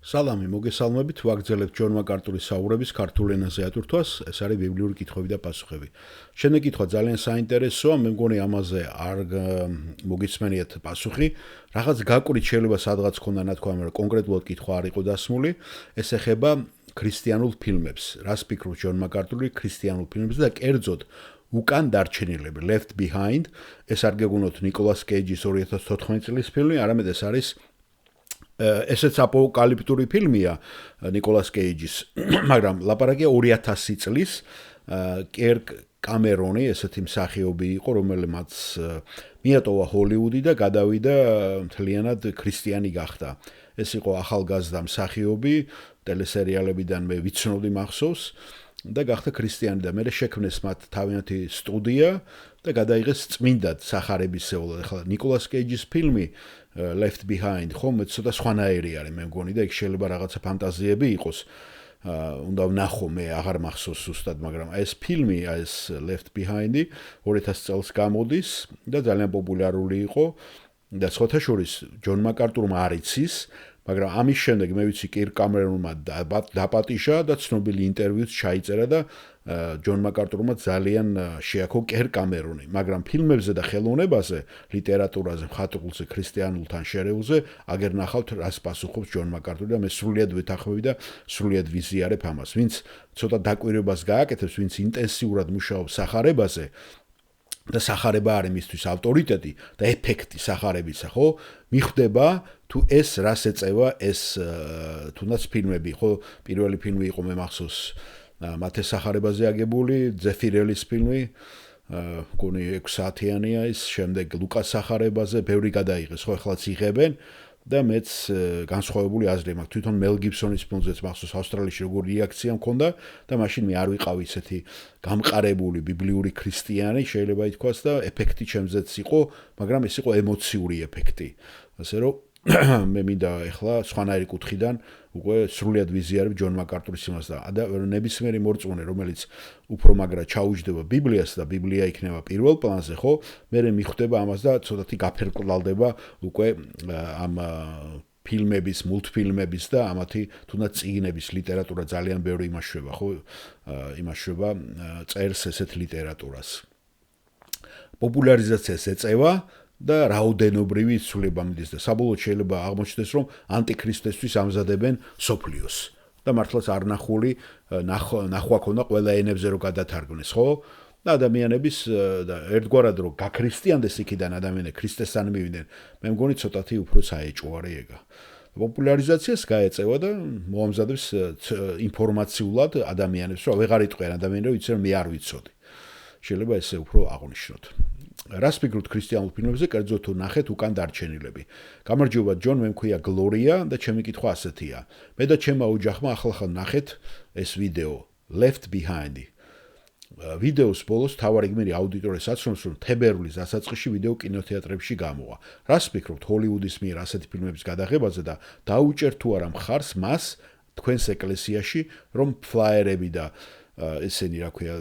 სალამი, მოგესალმებით, ვაგრძელებთ ჯონ მაკარტურის საუბრების ქართულ ენაზე ატვირთვას, ეს არის ბიბლიური კითხვები და პასუხები. Შენი კითხვა ძალიან საინტერესოა, მე მგონი ამაზე არ მოგისმენიათ პასუხი. Რაღაც გაკვირით შეიძლება სადღაც ქონდა ნათქვამი, რომ კონკრეტულად კითხვა არ იყო დასმული, ეს ეხება ქრისტიანულ ფილმებს. Რას ფიქრობს ჯონ მაკარტური ქრისტიანულ ფილმებზე და კერძოდ უკან დარჩენილები, Left Behind, ეს არ გეგუნოთ ნიკოლას კეიჯის 2014 წლის ფილმი, არამედ ეს არის ესეც აპოკალიფტური ფილმია ნიკოლას კეიჯის, მაგრამ ლაპარაკია 2000 წლის კერკ კამერონი, ესეთი მსახიობი იყო, რომელმაც მიატოვა ჰოლივუდი და გადავიდა მთლიანად ქრისტიანი გახდა. ეს იყო ახალგაზრდა მსახიობი, ტელესერიალებიდან მე ვიცნობდი მახსოვს და გახდა ქრისტიანი და მერე შექმნეს მათ თავიანთი სტუდია და გადაიღეს წმინდად სახარებისეულად. ახლა ნიკოლას კეიჯის ფილმი Left Behind, ხომ ცოტა სხვანაირი არის, მე მგონი და იქ შეიძლება რაღაცა ფანტაზიები იყოს. უნდა ვნახო, მე აღარ მახსოვს ზუსტად, მაგრამ ეს ფილმი, ეს Left Behind-ი 2000 წელს გამოდის და ძალიან პოპულარული იყო და სხვათა შორის ჯონ მაკარტურმა არ იცის, მაგრამ ამის შემდეგ მე ვიცი კირკ კამერონმა დაპატიშა და ცნობილი ინტერვიუც ჩაიწერა და ჯონ მაკარტურმა ძალიან შეაქო კერკ კამერონი, მაგრამ ფილმებზე და ხელოვნებაზე, ლიტერატურაზე, მხატვრულზე, ქრისტიანულთან შერეულზე აგერ ნახავთ რას პასუხობს ჯონ მაკარტური და მე სრულიად ვეთანხმები და სრულიად ვიზიარებ ამას. Ვინც ცოტა დაკვირვებას გააკეთებს, ვინც ინტენსიურად მუშაობს სახარებაზე და სახარება არის მისთვის ავტორიტეტი და ეფექტი სახარებისა, ხო? მიხვდება თუ ეს რას ეწევა ეს თუნდაც ფილმები, ხო? პირველი ფილმი იყო მე მახსოვს მათე სახარებაზე აგებული, ზეფირელის ფილმი, მგონი 6 საათიანია ის, შემდეგ ლუკას სახარებაზე, ბევრი გადაიღეს, ხო, ეხლაც იღებენ და მეც განსხვავებული აზრი მაქვს. თვითონ მელ გიბსონის ფილმზეც მახსოვს ავსტრალიაში როგორი რეაქცია მქონდა და მაშინ მე არ ვიყავი ისეთი გამყარებული ბიბლიური ქრისტიანი, შეიძლება ითქვას და ეფექტი ჩემზეც იყო, მაგრამ ეს იყო ემოციური ეფექტი. ასე რომ მე მინდა ეხლა სხვანაირი კუთხიდან უკვე სრულიად ვიზიარებ ჯონ მაკარტურის იმას და ნებისმიერი მორწმუნე, რომელიც უფრო მაგრა ჩაუჯდება ბიბლიას და ბიბლია იქნება პირველ პლანზე, ხო? მე მიხვდება ამას და ცოტათი გაფერკლავდება უკვე ამ ფილმების, მულტფილმების და ამათი თუნდაც წიგნების ლიტერატურა ძალიან ბევრი იმაშვება, ხო? იმაშვება წერს ესეთ ლიტერატურას. პოპულარიზაციას ეწევა და რაოდენობრივი იცვლება მიდის და საბოლოოდ შეიძლება აღმოჩნდეს, რომ ანტიქრისტესთვის ამზადებენ სოფლიოს და მართლაც არ ნახვა ქონდა ყველა ენებზე რომ გადათარგმნეს, ხო? და ადამიანების და ერთგვარად რომ გაქრისტიანდეს იქიდან ადამიანები ქრისტესთან მივიდნენ, მე მგონი ცოტათი უფრო საეჭვარი ეგა. პოპულარიზაციას გაეწევა და მოამზადებს ინფორმაციულად ადამიანებს, რომ ვეღარ იტყვიან ადამიანები, ვიცი რომ მე არ ვიცოდი. შეიძლება ესე უფრო აღნიშნოთ. რას ფიქრობთ ქრისტიანულ ფილმებზე, კერძოდ თუ ნახეთ უკან დარჩენილები. გამარჯობა ჯონ, მე მქვია გლორია და ჩემი კითხვა ასეთია. მე და ჩემმა ოჯახმა ახლა ნახეთ ეს ვიდეო Left Behind-ი. ვიდეოს ბოლოს თავარი გმირი აუდიტორიას აცნობს, რომ თებერვლის დასაწყისში ვიდეო კინოთეატრებში გამოვა. რას ფიქრობთ ჰოლივუდის მიერ ასეთი ფილმების გადაღებაზე და დაუჭერთ თუ არა მხარს მას თქვენს ეკლესიაში, რომ ფლაიერები და ესენი რა ქვია,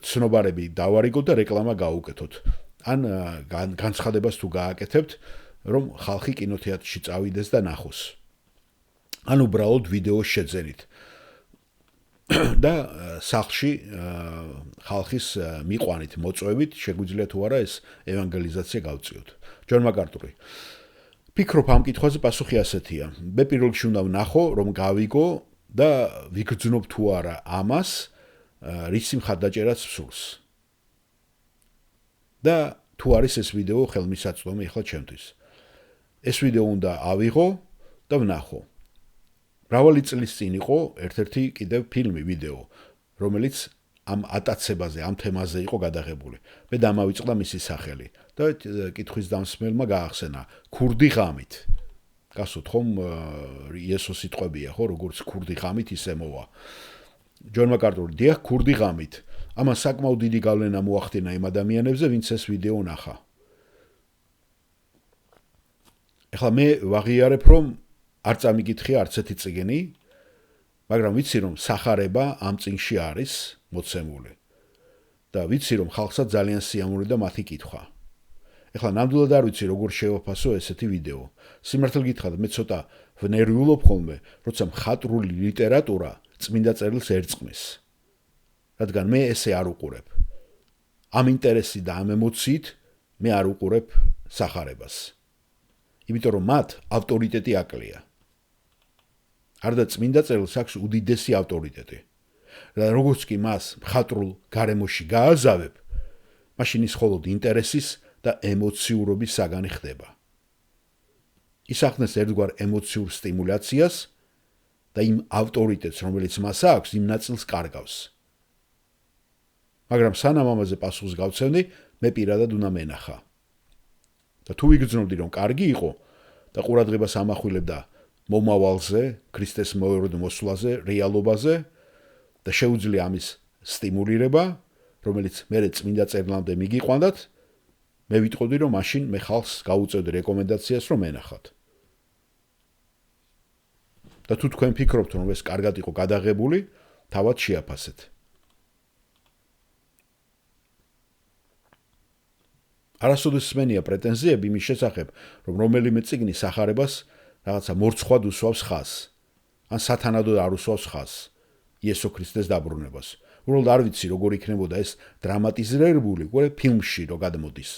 ცნობარები დავარიგოთ და რეკლამა გაუკეთოთ. ან განცხადებას თუ გააკეთებთ, რომ ხალხი კინოთეატრში წავიდეს და ნახოს. ან უბრალოდ ვიდეოს შეძენით. და სახლში ხალხის მიყვანით, მოწვევით, შეგვიძლია თუ არა ეს ევანგელიზაცია გავწიოთ. ჯონ მაკარტური. ფიქრობ ამ კითხვაზე პასუხი ასეთია. მე პირველ რიგში უნდა ვნახო, რომ გავიგო და ვიგრძნობ თუ არა ამას, რისი მხარდაჭერაც სურს. და თუ არის ეს ვიდეო ხელმისაწვდომი ახლა ჩემთვის. ეს ვიდეო უნდა ავიღო და ვნახო. მრავალი წლის წინ იყო ერთ-ერთი კიდევ ფილმი, ვიდეო, რომელიც ამ ატაცებაზე, ამ თემაზე იყო გადაღებული. მე დამავიწყდა მისი სახელი და კითხვის დამსმელმა გაახსენა ქურდი ღამით. გასვოთ ხომ იესოს სიტყვებია, ხო, როგორც ქურდი ღამით ისე მოვა. ჯონ მაკარტური, დიახ, ქურდი ღამით. ამან საკმაოდ დიდი გავლენა მოახდინა იმ ადამიანებზე, ვინც ეს ვიდეო ნახა. ეხლა მე ვაღიარებ, რომ არ წამიკითხია არც ერთი წიგნი, მაგრამ ვიცი, რომ სახარება ამ წიგნში არის მოცემული. და ვიცი, რომ ხალხსაც ძალიან სიამოვნებდა მათი კითხვა. ეხლა ნამდვილად არ ვიცი როგორ შევაფასო ესეთი ვიდეო. სიმართლე გითხრათ, მე ცოტა ვნერვიულობ ხოლმე, როცა მხატვრული ლიტერატურა წმინდა წერილს ერწყმის. რადგან მე ესე არ უყურებ. ამ ინტერესით და ამ ემოციით მე არ უყურებ სახარებას. იმიტომ რომ მათ ავტორიტეტი აკლია. არდა წმინდა წერილს აქვს უდიდესი ავტორიტეტი. და როგორც კი მას მხატვრულ გარემოში გააზავებ, მაშინ ის მხოლოდ ინტერესის და ემოციურობის საგანი ხდება. ისახნეს ერთგვარ ემოციურ სტიმულაციას და იმ ავტორიტეტს, რომელიც მას აქვს, იმ ნაწილს კარგავს. მაგრამ სანამ ამაზე პასუხს გავცემდი, მე პირადად უნდა მენახა. და თუ ვიგრძნობდი, რომ კარგი იყო და ყურადღებას ამახვილებდა მომავალზე, ქრისტეს მეორე მოსვლაზე, რეალობაზე და შეუძლია ამის სტიმულირება, რომელიც მერე წმინდა წერილამდე მიგიყვანდათ, მე ვიტყოდი, რომ მაშინ მე ხალხს გავუწევდი რეკომენდაციას, რომ ენახათ. და თუ თქვენ ფიქრობთ, რომ ეს კარგად იყო გადაღებული, თავად შეაფასეთ. არასოდეს სმენია პრეტენზიები იმის შესახებ, რომ რომელიმე წიგნი სახარებას რაღაცა მორცხვად უსვავს ხაზს, ან სათანადოდ არ უსვავს ხაზს, იესო ქრისტეს დაბრუნებას. უბრალოდ არ ვიცი, როგორ იქნებოდა ეს დრამატიზირებული, ფილმში რო გადმოდის.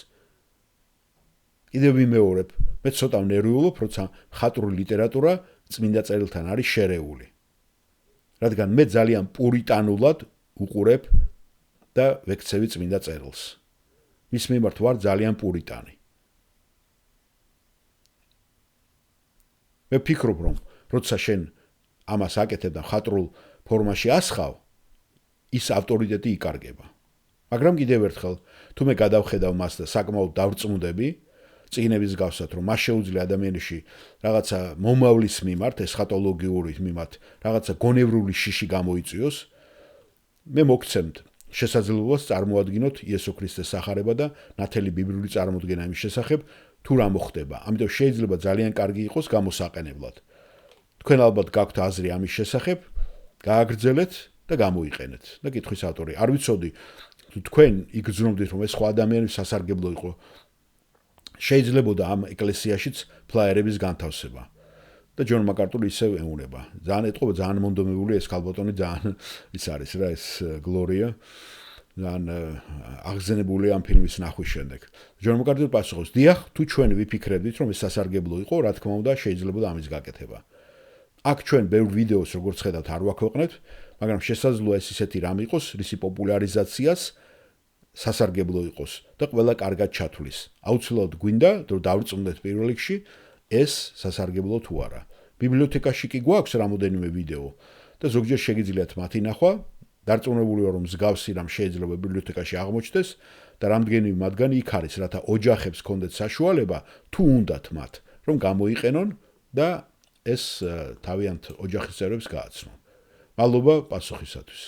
კიდევ ვიმეორებ, მე ცოტა ვნერვიულობ, როცა მხატვრული ლიტერატურა წმინდა წერილთან არის შერეული. რადგან მე ძალიან პურიტანულად უყურებ და ვექცევი წმინდა წერილს. მის მიმართ ვარ ძალიან პურიტანი. მე ვფიქრობ, რომ როცა შენ ამას აკეთებ და მხატვრულ ფორმაში ასხავ, ის ავტორიტეტი იკარგება. მაგრამ კიდევ ერთხელ, თუ მე გადავხედავ მას და საკმაოდ დავრწმუნდები, წიგნების გავსად, რომ მას შეუძლია ადამიანში რაღაცა მომავლის მიმართ, ესხატოლოგიური მიმართ, რაღაცა გონევრული შიში გამოიწვიოს, მე მოგცემთ შესაძლებლობას წარმოადგინოთ იესო ქრისტეს სახარება და ნათელი ბიბლიური წარმოდგენა იმის შესახებ, თუ რა მოხდება. ამიტომ შეიძლება ძალიან კარგი იყოს გამოსაყენებლად. თქვენ ალბათ გაქვთ აზრი ამის შესახებ, გააგრძელეთ და გამოიყენეთ. და კითხვის ავტორი, არ ვიცოდი, თუ თქვენ იგრძნობდით, რომ ეს სხვა ადამიანის სასარგებლო იყო, შეიძლებოდა ამ ეკლესიაშიც ფლაიერების განთავსება. და ჯონ მაკარტური ისევ ეუნება. ძალიან ეთყობა, ძალიან მონდომებული ეს ქალბატონი, ძალიან ის არის რა, ეს გლორია. ძალიან აღზენებული ამ ფილმის ნახვის შემდეგ. ჯონ მაკარტური პასუხობს: "დიახ, თუ ჩვენ ვიფიქრებდით, რომ ეს სასარგებლო იყო, რა თქმა უნდა, შეიძლებოდა ამის გაკეთება. აქ ჩვენ ბევრ ვიდეოს როგორც ხედავთ არ ვაქვეყნებთ, მაგრამ შესაძლოა ეს ისეთი რამ იყოს, რისი პოპულარიზაციას სასარგებლო იყოს და ყველა კარგად ჩათვლის. აუცილებლად გვინდა, რომ დავრწმუნდეთ პირველ რიგში, ეს სასარგებლო თუ არა. ბიბლიოთეკაში კი გვაქვს რამოდენიმე ვიდეო და ზოგჯერ შეგიძლიათ მათი ნახვა, დარწმუნებული ვარ, რომ მსგავსი რამ შეიძლება ბიბლიოთეკაში აღმოჩნდეს და რამდენიმე მათგანი იქ არის, რათა ოჯახებს ჰქონდეთ საშუალება, თუ უნდათ მათ, რომ გამოიყენონ და ეს თავიანთ ოჯახის წევრებს გააცნონ. მადლობა პასუხისათვის.